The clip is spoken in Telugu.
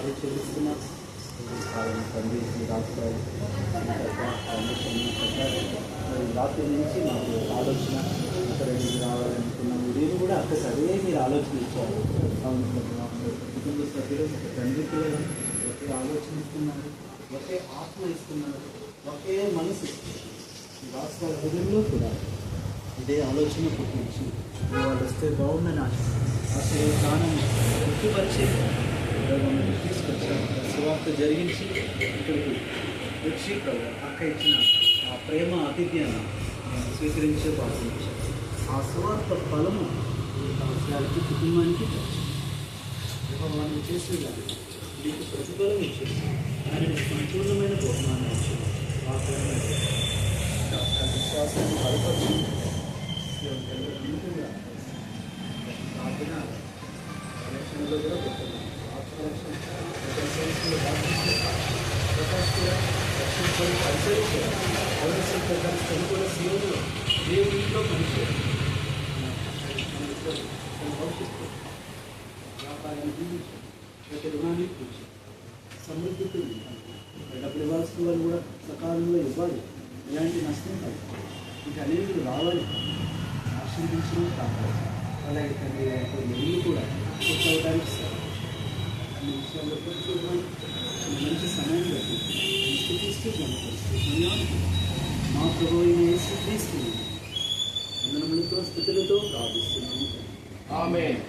వందనాలు చెల్లిస్తున్నాం. తండ్రి రాష్ట్రాలు రాత్రి నుంచి మాకు ఆలోచన ఇక్కడ ఎందుకు రావాలనుకున్నాము. నేను కూడా అక్కడ అదే మీరు ఆలోచన ఇచ్చారు. కుటుంబ సభ్యులు ఒక తండ్రి పిల్లలు ఒకే ఆలోచన ఇస్తున్నారు, ఒకే ఆత్మ ఇస్తున్నారు, ఒకే మనసు. రాష్ట్రాల హృదయంలో కూడా ఇదే ఆలోచన పుట్టించి వాళ్ళు వస్తే బాగుందని ఆశీర్వాదాన్ని గుర్తుపరిచి తీసుకొచ్చారు. సువార్త జరిగించి ఇక్కడికి వచ్చి అక్క ఇచ్చిన ఆ ప్రేమ ఆతిథ్యాన్ని స్వీకరించే భావించారు. ఆ సువార్త ఫలము వారికి కుటుంబానికి మనం చేసేదాన్ని మీకు ప్రతిఫలం ఇచ్చేది ఆయన సంపూర్ణమైన బహుమానం ఇచ్చింది. ఆ ప్రేమ విశ్వాసాన్ని బలపరిచింది. ప్రార్థన ఎలక్షన్లో కూడా పెట్టారు. పరిచయించారు. కూడా సీఎంలో దేవుడిలో పనిచేయాలి. భవిష్యత్తు వ్యాపారాన్ని జీవించాలి, ప్రతి రుణాన్ని కూర్చి సమృద్ధితో డబ్బులు ఇవ్వాల్సిన వాళ్ళు కూడా సకాలంలో ఇవ్వాలి. ఇలాంటి నష్టం కాదు. ఇంకా అనేకులు రావాలి, ఆశీర్వదించడం కావాలి. అలాగే తండ్రి ఇల్లు కూడా పూర్తవడానికి అన్ని విషయాల్లో కొంచెం మంచి సమయం బట్టి స్థితిస్తూ సమయానికి మా ప్రభువు యేసుక్రీస్తు వందనములతో స్థుతులతో ప్రార్థిస్తున్నాము. ఆమేన్.